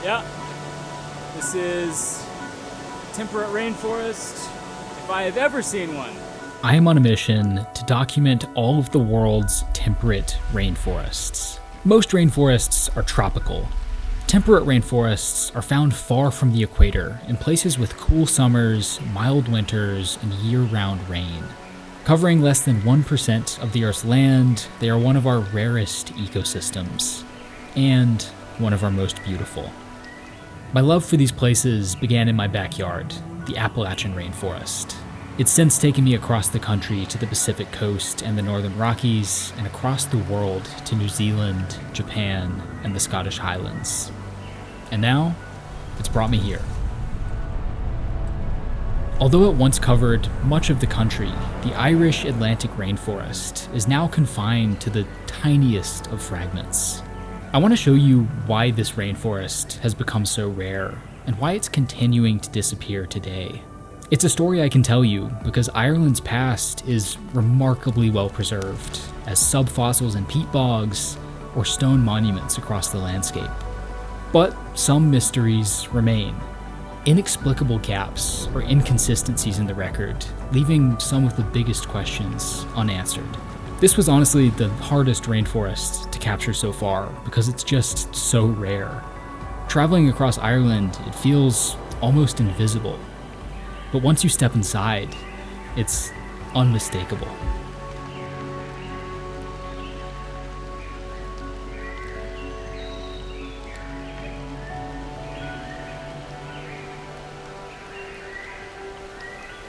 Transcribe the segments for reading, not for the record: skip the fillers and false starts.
Yeah, this is temperate rainforest, if I have ever seen one. I am on a mission to document all of the world's temperate rainforests. Most rainforests are tropical. Temperate rainforests are found far from the equator in places with cool summers, mild winters, and year-round rain. Covering less than 1% of the Earth's land, they are one of our rarest ecosystems, and one of our most beautiful. My love for these places began in my backyard, the Appalachian rainforest. It's since taken me across the country to the Pacific coast and the Northern Rockies, and across the world to New Zealand, Japan, and the Scottish Highlands. And now, it's brought me here. Although it once covered much of the country, the Irish Atlantic Rainforest is now confined to the tiniest of fragments. I want to show you why this rainforest has become so rare, and why it's continuing to disappear today. It's a story I can tell you because Ireland's past is remarkably well preserved as subfossils in peat bogs or stone monuments across the landscape. But some mysteries remain. Inexplicable gaps or inconsistencies in the record, leaving some of the biggest questions unanswered. This was honestly the hardest rainforest to capture so far because it's just so rare. Traveling across Ireland, it feels almost invisible. But once you step inside, it's unmistakable.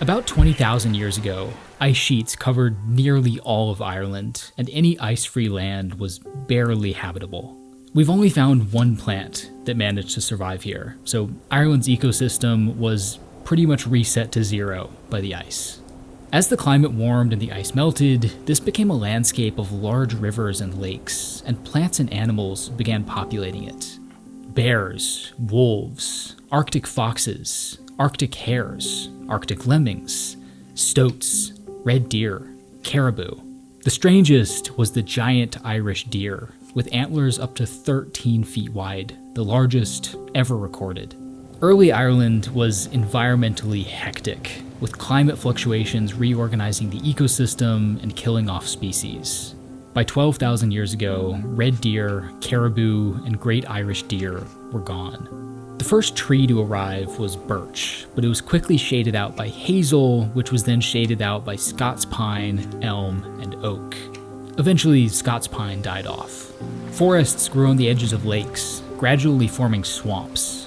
About 20,000 years ago, ice sheets covered nearly all of Ireland, and any ice-free land was barely habitable. We've only found one plant that managed to survive here, so Ireland's ecosystem was pretty much reset to zero by the ice. As the climate warmed and the ice melted, this became a landscape of large rivers and lakes, and plants and animals began populating it. Bears, wolves, Arctic foxes, Arctic hares, Arctic lemmings, stoats, red deer, caribou. The strangest was the giant Irish deer, with antlers up to 13 feet wide, the largest ever recorded. Early Ireland was environmentally hectic, with climate fluctuations reorganizing the ecosystem and killing off species. By 12,000 years ago, red deer, caribou, and great Irish deer were gone. The first tree to arrive was birch, but it was quickly shaded out by hazel, which was then shaded out by Scots pine, elm, and oak. Eventually, Scots pine died off. Forests grew on the edges of lakes, gradually forming swamps.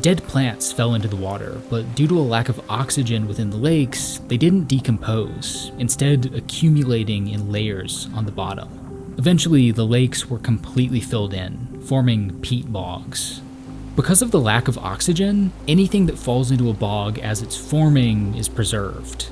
Dead plants fell into the water, but due to a lack of oxygen within the lakes, they didn't decompose, instead accumulating in layers on the bottom. Eventually, the lakes were completely filled in, forming peat bogs. Because of the lack of oxygen, anything that falls into a bog as it's forming is preserved.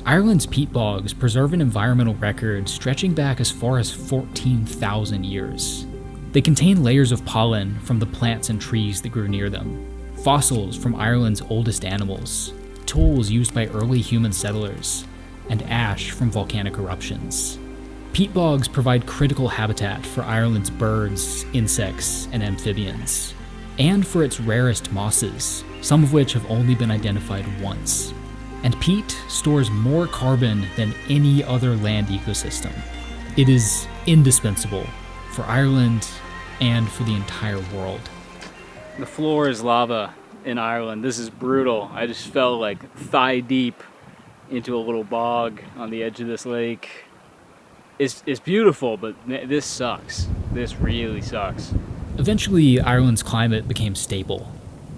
Ireland's peat bogs preserve an environmental record stretching back as far as 14,000 years. They contain layers of pollen from the plants and trees that grew near them, fossils from Ireland's oldest animals, tools used by early human settlers, and ash from volcanic eruptions. Peat bogs provide critical habitat for Ireland's birds, insects, and amphibians, and for its rarest mosses, some of which have only been identified once. And peat stores more carbon than any other land ecosystem. It is indispensable for Ireland and for the entire world. The floor is lava in Ireland. This is brutal. I just fell like thigh deep into a little bog on the edge of this lake. It's beautiful, but this sucks. This really sucks. Eventually, Ireland's climate became stable.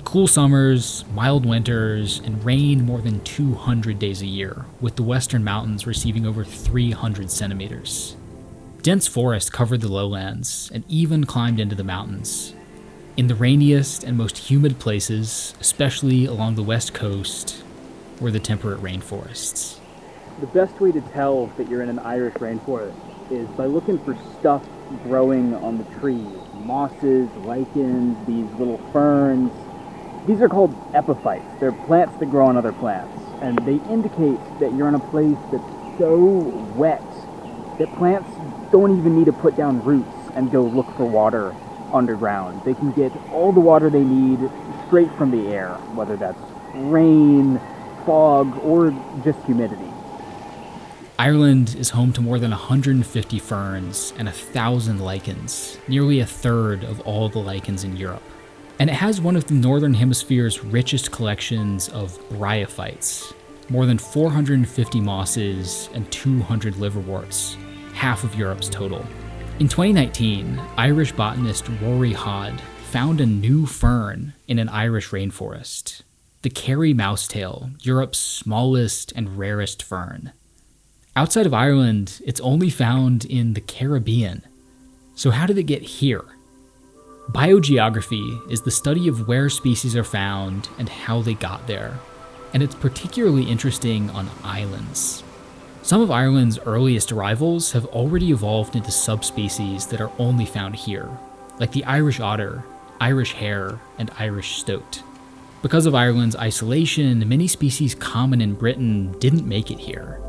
Cool summers, mild winters, and rain more than 200 days a year, with the Western Mountains receiving over 300 centimeters. Dense forest covered the lowlands and even climbed into the mountains. In the rainiest and most humid places, especially along the west coast, were the temperate rainforests. The best way to tell that you're in an Irish rainforest is by looking for stuff growing on the trees. Mosses, lichens, these little ferns. These are called epiphytes. They're plants that grow on other plants, and they indicate that you're in a place that's so wet that plants don't even need to put down roots and go look for water underground. They can get all the water they need straight from the air, whether that's rain, fog, or just humidity. Ireland is home to more than 150 ferns and 1,000 lichens, nearly a third of all the lichens in Europe. And it has one of the Northern Hemisphere's richest collections of bryophytes, more than 450 mosses and 200 liverworts, half of Europe's total. In 2019, Irish botanist Rory Hodd found a new fern in an Irish rainforest, the Kerry mousetail, Europe's smallest and rarest fern. Outside of Ireland, it's only found in the Caribbean. So how did it get here? Biogeography is the study of where species are found and how they got there, and it's particularly interesting on islands. Some of Ireland's earliest arrivals have already evolved into subspecies that are only found here, like the Irish otter, Irish hare, and Irish stoat. Because of Ireland's isolation, many species common in Britain didn't make it here.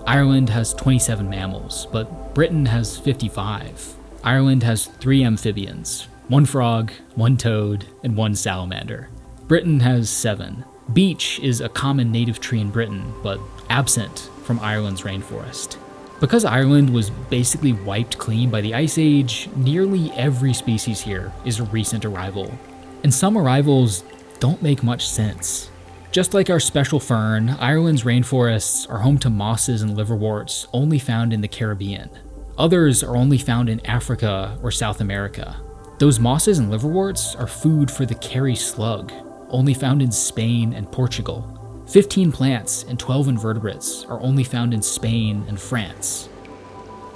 Ireland has 27 mammals, but Britain has 55. Ireland has 3 amphibians, 1 frog, 1 toad, and 1 salamander. Britain has 7. Beech is a common native tree in Britain, but absent from Ireland's rainforest. Because Ireland was basically wiped clean by the Ice Age, nearly every species here is a recent arrival. And some arrivals don't make much sense. Just like our special fern, Ireland's rainforests are home to mosses and liverworts only found in the Caribbean. Others are only found in Africa or South America. Those mosses and liverworts are food for the Kerry slug, only found in Spain and Portugal. 15 plants and 12 invertebrates are only found in Spain and France.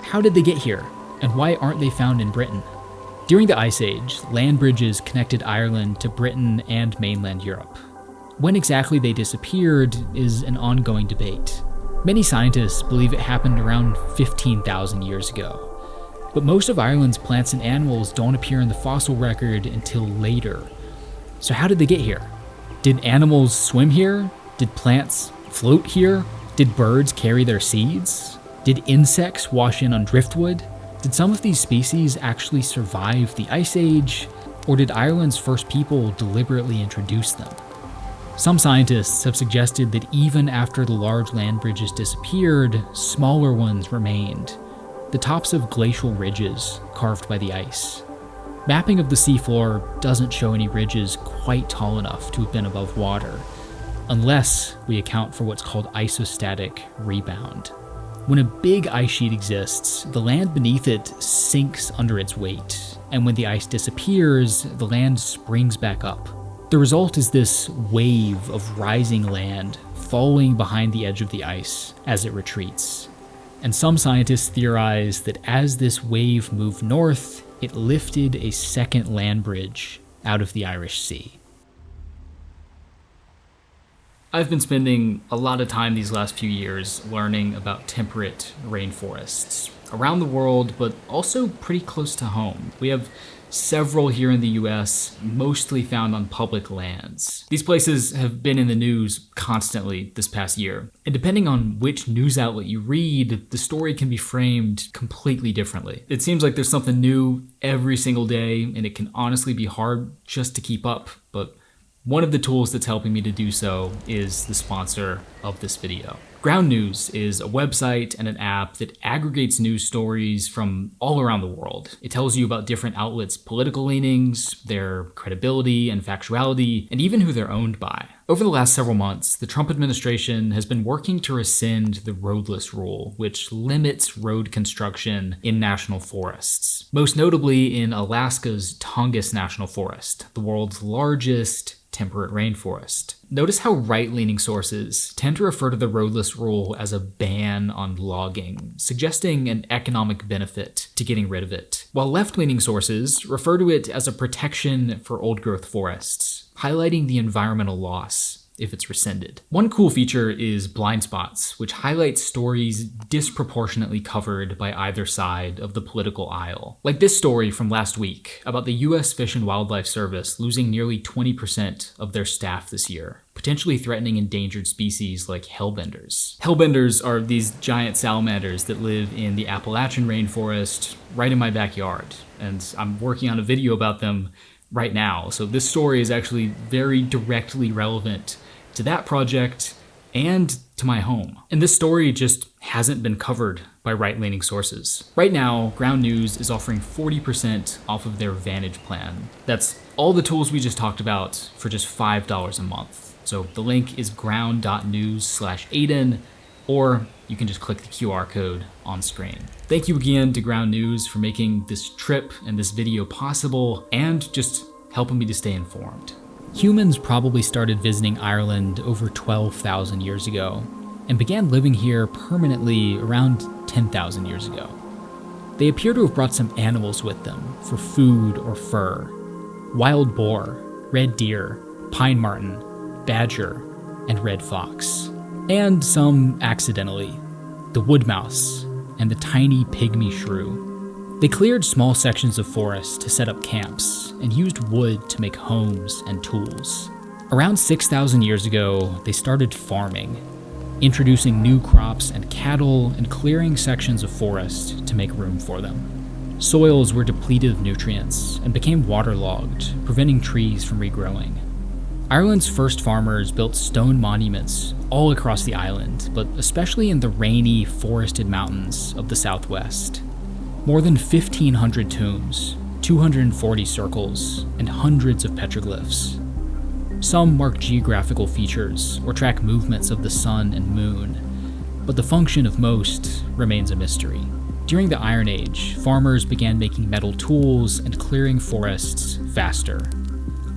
How did they get here, and why aren't they found in Britain? During the Ice Age, land bridges connected Ireland to Britain and mainland Europe. When exactly they disappeared is an ongoing debate. Many scientists believe it happened around 15,000 years ago. But most of Ireland's plants and animals don't appear in the fossil record until later. So how did they get here? Did animals swim here? Did plants float here? Did birds carry their seeds? Did insects wash in on driftwood? Did some of these species actually survive the Ice Age? Or did Ireland's first people deliberately introduce them? Some scientists have suggested that even after the large land bridges disappeared, smaller ones remained, the tops of glacial ridges carved by the ice. Mapping of the seafloor doesn't show any ridges quite tall enough to have been above water, unless we account for what's called isostatic rebound. When a big ice sheet exists, the land beneath it sinks under its weight, and when the ice disappears, the land springs back up. The result is this wave of rising land falling behind the edge of the ice as it retreats. And some scientists theorize that as this wave moved north, it lifted a second land bridge out of the Irish Sea. I've been spending a lot of time these last few years learning about temperate rainforests around the world, but also pretty close to home. We have several here in the US, mostly found on public lands. These places have been in the news constantly this past year, and depending on which news outlet you read, the story can be framed completely differently. It seems like there's something new every single day, and it can honestly be hard just to keep up, but one of the tools that's helping me to do so is the sponsor of this video. Ground News is a website and an app that aggregates news stories from all around the world. It tells you about different outlets' political leanings, their credibility and factuality, and even who they're owned by. Over the last several months, the Trump administration has been working to rescind the roadless rule, which limits road construction in national forests. Most notably in Alaska's Tongass National Forest, the world's largest temperate rainforest. Notice how right-leaning sources tend to refer to the roadless rule as a ban on logging, suggesting an economic benefit to getting rid of it, while left-leaning sources refer to it as a protection for old-growth forests, highlighting the environmental loss if it's rescinded. One cool feature is blind spots, which highlights stories disproportionately covered by either side of the political aisle. Like this story from last week about the US Fish and Wildlife Service losing nearly 20% of their staff this year, potentially threatening endangered species like hellbenders. Hellbenders are these giant salamanders that live in the Appalachian rainforest right in my backyard, and I'm working on a video about them right now. So this story is actually very directly relevant to that project and to my home. And this story just hasn't been covered by right-leaning sources. Right now, Ground News is offering 40% off of their Vantage plan. That's all the tools we just talked about for just $5 a month. So the link is ground.news/Aidin, or you can just click the QR code on screen. Thank you again to Ground News for making this trip and this video possible, and just helping me to stay informed. Humans probably started visiting Ireland over 12,000 years ago, and began living here permanently around 10,000 years ago. They appear to have brought some animals with them for food or fur: wild boar, red deer, pine marten, badger, and red fox. And some accidentally: the wood mouse and the tiny pygmy shrew. They cleared small sections of forest to set up camps and used wood to make homes and tools. Around 6,000 years ago, they started farming, introducing new crops and cattle and clearing sections of forest to make room for them. Soils were depleted of nutrients and became waterlogged, preventing trees from regrowing. Ireland's first farmers built stone monuments all across the island, but especially in the rainy, forested mountains of the southwest. More than 1,500 tombs, 240 circles, and hundreds of petroglyphs. Some mark geographical features or track movements of the sun and moon, but the function of most remains a mystery. During the Iron Age, farmers began making metal tools and clearing forests faster.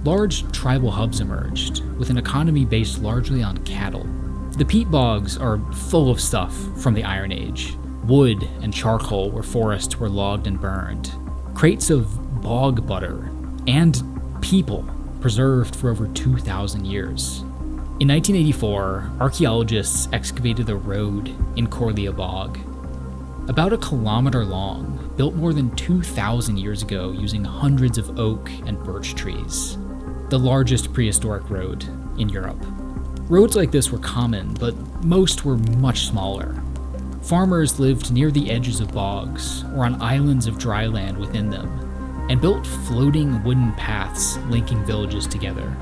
Large tribal hubs emerged, with an economy based largely on cattle. The peat bogs are full of stuff from the Iron Age: wood and charcoal where forests were logged and burned, crates of bog butter, and people preserved for over 2,000 years. In 1984, archaeologists excavated a road in Corlea Bog, about a kilometer long, built more than 2,000 years ago using hundreds of oak and birch trees. The largest prehistoric road in Europe. Roads like this were common, but most were much smaller. Farmers lived near the edges of bogs or on islands of dry land within them, and built floating wooden paths linking villages together.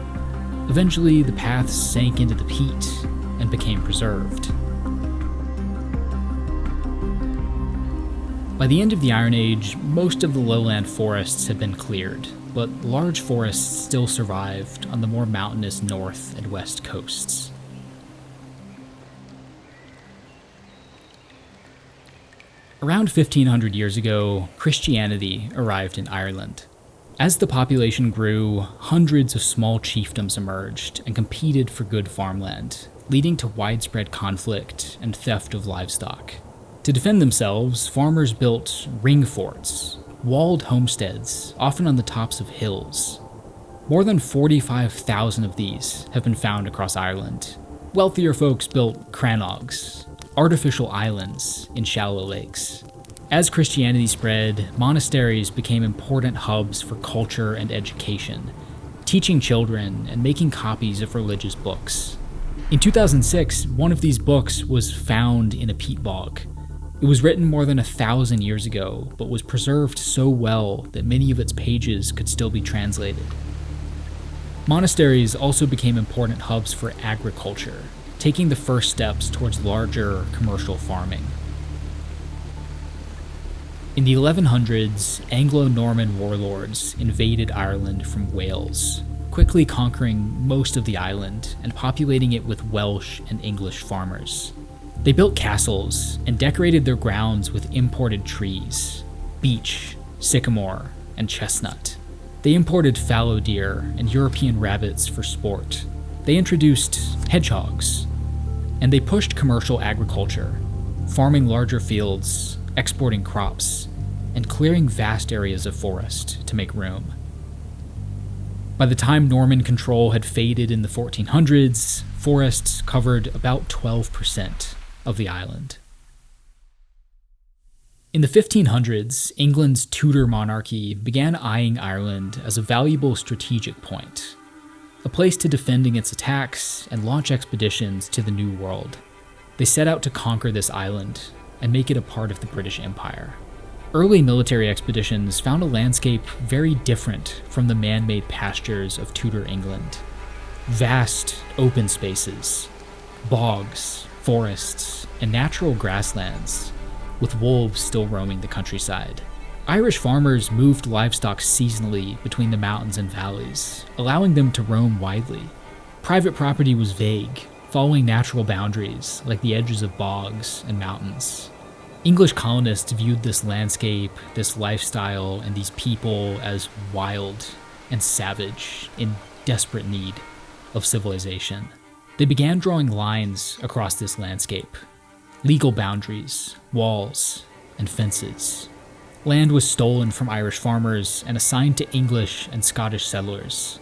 Eventually, the paths sank into the peat and became preserved. By the end of the Iron Age, most of the lowland forests had been cleared, but large forests still survived on the more mountainous north and west coasts. Around 1,500 years ago, Christianity arrived in Ireland. As the population grew, hundreds of small chiefdoms emerged and competed for good farmland, leading to widespread conflict and theft of livestock. To defend themselves, farmers built ring forts, walled homesteads, often on the tops of hills. More than 45,000 of these have been found across Ireland. Wealthier folks built crannogs, artificial islands in shallow lakes. As Christianity spread, monasteries became important hubs for culture and education, teaching children and making copies of religious books. In 2006, one of these books was found in a peat bog. It was written more than 1,000 years ago, but was preserved so well that many of its pages could still be translated. Monasteries also became important hubs for agriculture, taking the first steps towards larger commercial farming. In the 1100s, Anglo-Norman warlords invaded Ireland from Wales, quickly conquering most of the island and populating it with Welsh and English farmers. They built castles and decorated their grounds with imported trees: beech, sycamore, and chestnut. They imported fallow deer and European rabbits for sport. They introduced hedgehogs, and they pushed commercial agriculture, farming larger fields, exporting crops, and clearing vast areas of forest to make room. By the time Norman control had faded in the 1400s, forests covered about 12% of the island. In the 1500s, England's Tudor monarchy began eyeing Ireland as a valuable strategic point, a place to defend against attacks and launch expeditions to the New World. They set out to conquer this island and make it a part of the British Empire. Early military expeditions found a landscape very different from the man-made pastures of Tudor England. Vast, open spaces, bogs, forests, and natural grasslands, with wolves still roaming the countryside. Irish farmers moved livestock seasonally between the mountains and valleys, allowing them to roam widely. Private property was vague, following natural boundaries like the edges of bogs and mountains. English colonists viewed this landscape, this lifestyle, and these people as wild and savage, in desperate need of civilization. They began drawing lines across this landscape, legal boundaries, walls, and fences. Land was stolen from Irish farmers and assigned to English and Scottish settlers.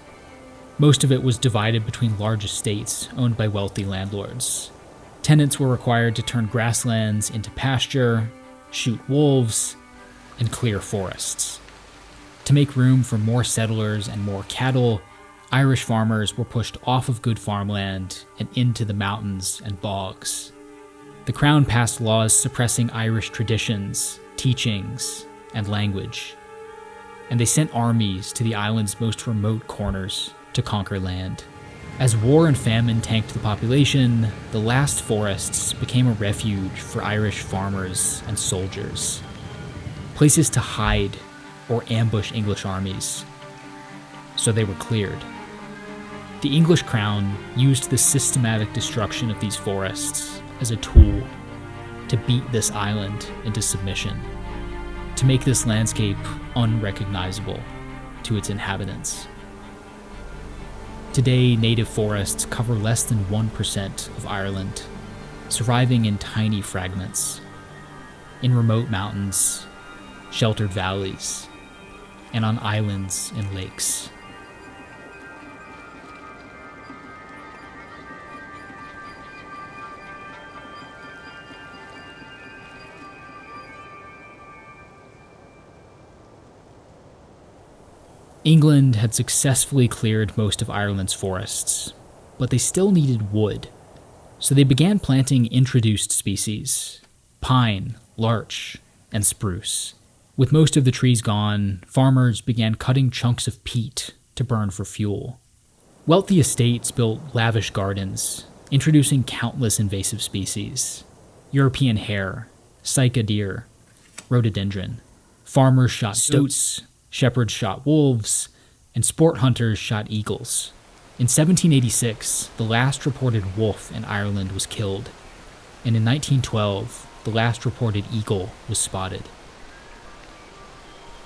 Most of it was divided between large estates owned by wealthy landlords. Tenants were required to turn grasslands into pasture, shoot wolves, and clear forests. To make room for more settlers and more cattle, Irish farmers were pushed off of good farmland and into the mountains and bogs. The Crown passed laws suppressing Irish traditions, teachings, and language, and they sent armies to the island's most remote corners to conquer land. As war and famine tanked the population, the last forests became a refuge for Irish farmers and soldiers, places to hide or ambush English armies, so they were cleared. The English crown used the systematic destruction of these forests as a tool to beat this island into submission, to make this landscape unrecognizable to its inhabitants. Today, native forests cover less than 1% of Ireland, surviving in tiny fragments, in remote mountains, sheltered valleys, and on islands and lakes. England had successfully cleared most of Ireland's forests, but they still needed wood, so they began planting introduced species: pine, larch, and spruce. With most of the trees gone, farmers began cutting chunks of peat to burn for fuel. Wealthy estates built lavish gardens, introducing countless invasive species: European hare, Sika deer, rhododendron. Farmers shot stoats, shepherds shot wolves, and sport hunters shot eagles. In 1786, the last reported wolf in Ireland was killed, and in 1912, the last reported eagle was spotted.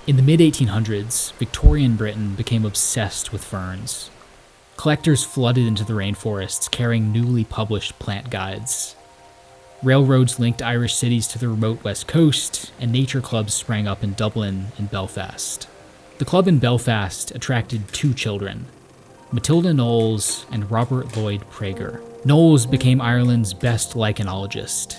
In the mid-1800s, Victorian Britain became obsessed with ferns. Collectors flooded into the rainforests carrying newly published plant guides. Railroads linked Irish cities to the remote west coast, and nature clubs sprang up in Dublin and Belfast. The club in Belfast attracted two children, Matilda Knowles and Robert Lloyd Prager. Knowles became Ireland's best lichenologist.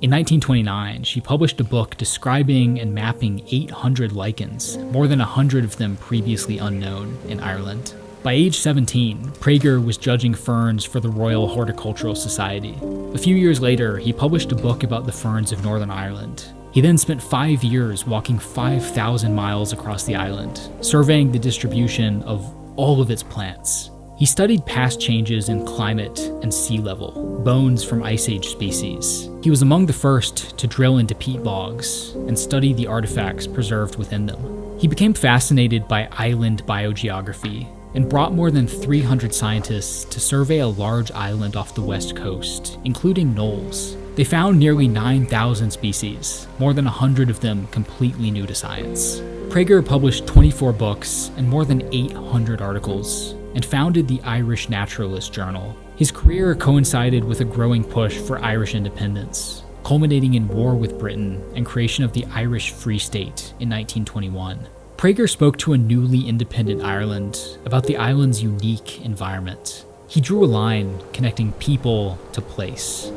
In 1929, she published a book describing and mapping 800 lichens, more than 100 of them previously unknown in Ireland. By age 17, Prager was judging ferns for the Royal Horticultural Society. A few years later, he published a book about the ferns of Northern Ireland. He then spent 5 years walking 5,000 miles across the island, surveying the distribution of all of its plants. He studied past changes in climate and sea level, bones from Ice Age species. He was among the first to drill into peat bogs and study the artifacts preserved within them. He became fascinated by island biogeography and brought more than 300 scientists to survey a large island off the west coast, including Knowles. They found nearly 9,000 species, more than 100 of them completely new to science. Prager published 24 books and more than 800 articles, and founded the Irish Naturalist Journal. His career coincided with a growing push for Irish independence, culminating in war with Britain and creation of the Irish Free State in 1921. Prager spoke to a newly independent Ireland about the island's unique environment. He drew a line connecting people to place.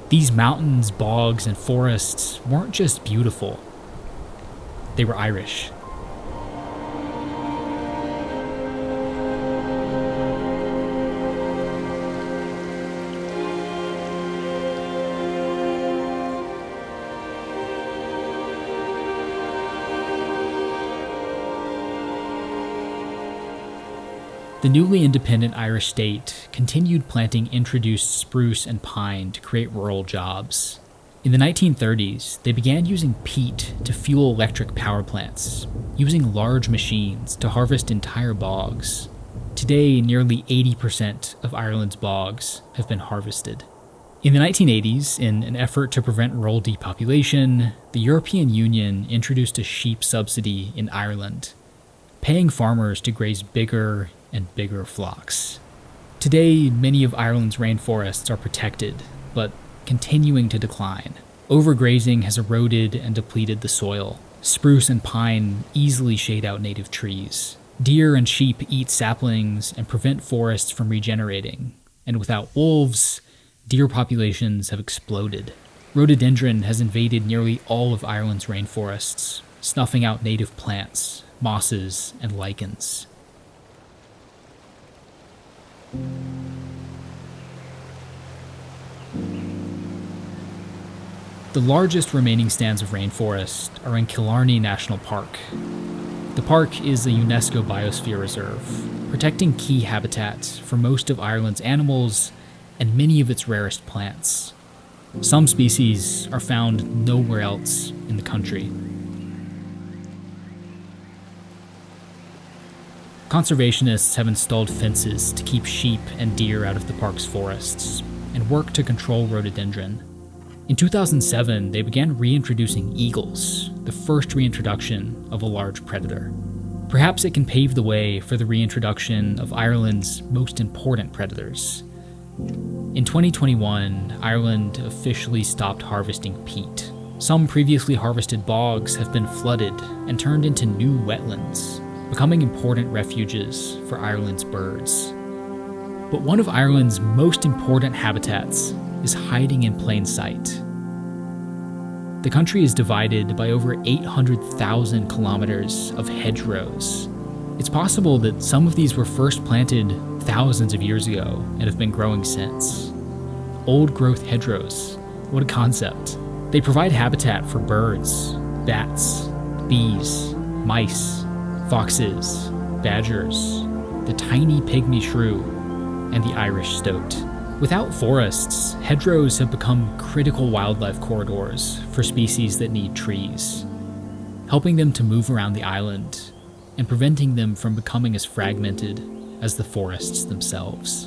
These mountains, bogs, and forests weren't just beautiful. They were Irish. The newly independent Irish state continued planting introduced spruce and pine to create rural jobs. In the 1930s, they began using peat to fuel electric power plants, using large machines to harvest entire bogs. Today, nearly 80% of Ireland's bogs have been harvested. In the 1980s, in an effort to prevent rural depopulation, the European Union introduced a sheep subsidy in Ireland, paying farmers to graze bigger and bigger flocks. Today, many of Ireland's rainforests are protected, but continuing to decline. Overgrazing has eroded and depleted the soil. Spruce and pine easily shade out native trees. Deer and sheep eat saplings and prevent forests from regenerating. And without wolves, deer populations have exploded. Rhododendron has invaded nearly all of Ireland's rainforests, snuffing out native plants, mosses, and lichens. The largest remaining stands of rainforest are in Killarney National Park. The park is a UNESCO Biosphere Reserve, protecting key habitats for most of Ireland's animals and many of its rarest plants. Some species are found nowhere else in the country. Conservationists have installed fences to keep sheep and deer out of the park's forests and work to control rhododendron. In 2007, they began reintroducing eagles, the first reintroduction of a large predator. Perhaps it can pave the way for the reintroduction of Ireland's most important predators. In 2021, Ireland officially stopped harvesting peat. Some previously harvested bogs have been flooded and turned into new wetlands, becoming important refuges for Ireland's birds. But one of Ireland's most important habitats is hiding in plain sight. The country is divided by over 800,000 kilometers of hedgerows. It's possible that some of these were first planted thousands of years ago and have been growing since. Old-growth hedgerows, what a concept. They provide habitat for birds, bats, bees, mice, foxes, badgers, the tiny pygmy shrew, and the Irish stoat. Without forests, hedgerows have become critical wildlife corridors for species that need trees, helping them to move around the island and preventing them from becoming as fragmented as the forests themselves.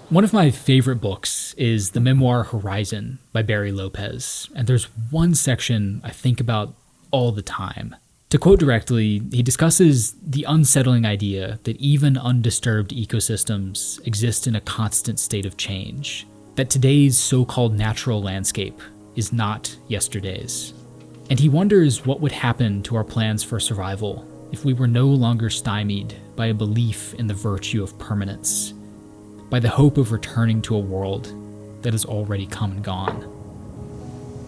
One of my favorite books is the memoir Horizon by Barry Lopez, and there's one section I think about all the time. To quote directly, he discusses the unsettling idea that even undisturbed ecosystems exist in a constant state of change, that today's so-called natural landscape is not yesterday's. And he wonders what would happen to our plans for survival if we were no longer stymied by a belief in the virtue of permanence, by the hope of returning to a world that has already come and gone.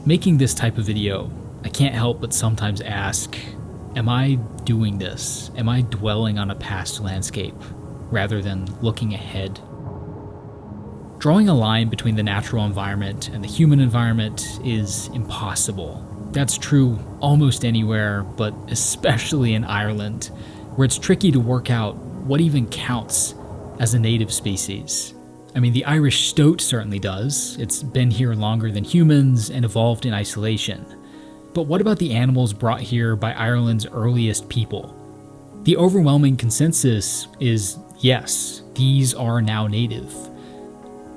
Making this type of video, I can't help but sometimes ask, am I doing this? Am I dwelling on a past landscape rather than looking ahead? Drawing a line between the natural environment and the human environment is impossible. That's true almost anywhere, but especially in Ireland, where it's tricky to work out what even counts as a native species. I mean, the Irish stoat certainly does. It's been here longer than humans and evolved in isolation. But what about the animals brought here by Ireland's earliest people? The overwhelming consensus is yes, these are now native.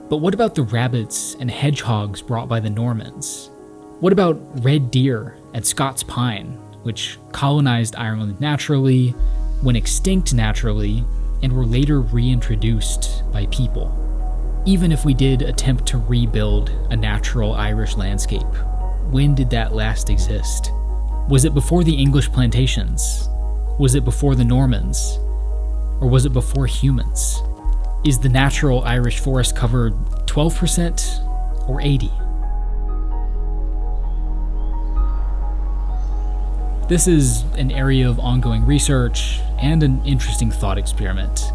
But what about the rabbits and hedgehogs brought by the Normans? What about red deer and Scots pine, which colonized Ireland naturally, went extinct naturally, and were later reintroduced by people. Even if we did attempt to rebuild a natural Irish landscape, when did that last exist? Was it before the English plantations? Was it before the Normans? Or was it before humans? Is the natural Irish forest cover 12% or 80%? This is an area of ongoing research and an interesting thought experiment.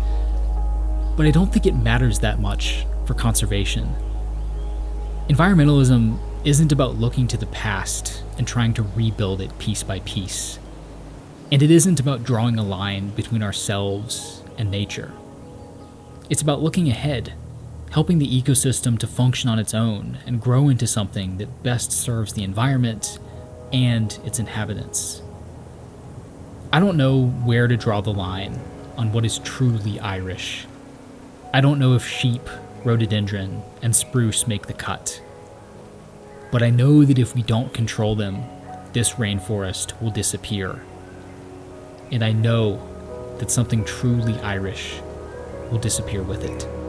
But I don't think it matters that much for conservation. Environmentalism isn't about looking to the past and trying to rebuild it piece by piece. And it isn't about drawing a line between ourselves and nature. It's about looking ahead, helping the ecosystem to function on its own and grow into something that best serves the environment and its inhabitants. I don't know where to draw the line on what is truly Irish. I don't know if sheep, rhododendron, and spruce make the cut. But I know that if we don't control them, this rainforest will disappear. And I know that something truly Irish will disappear with it.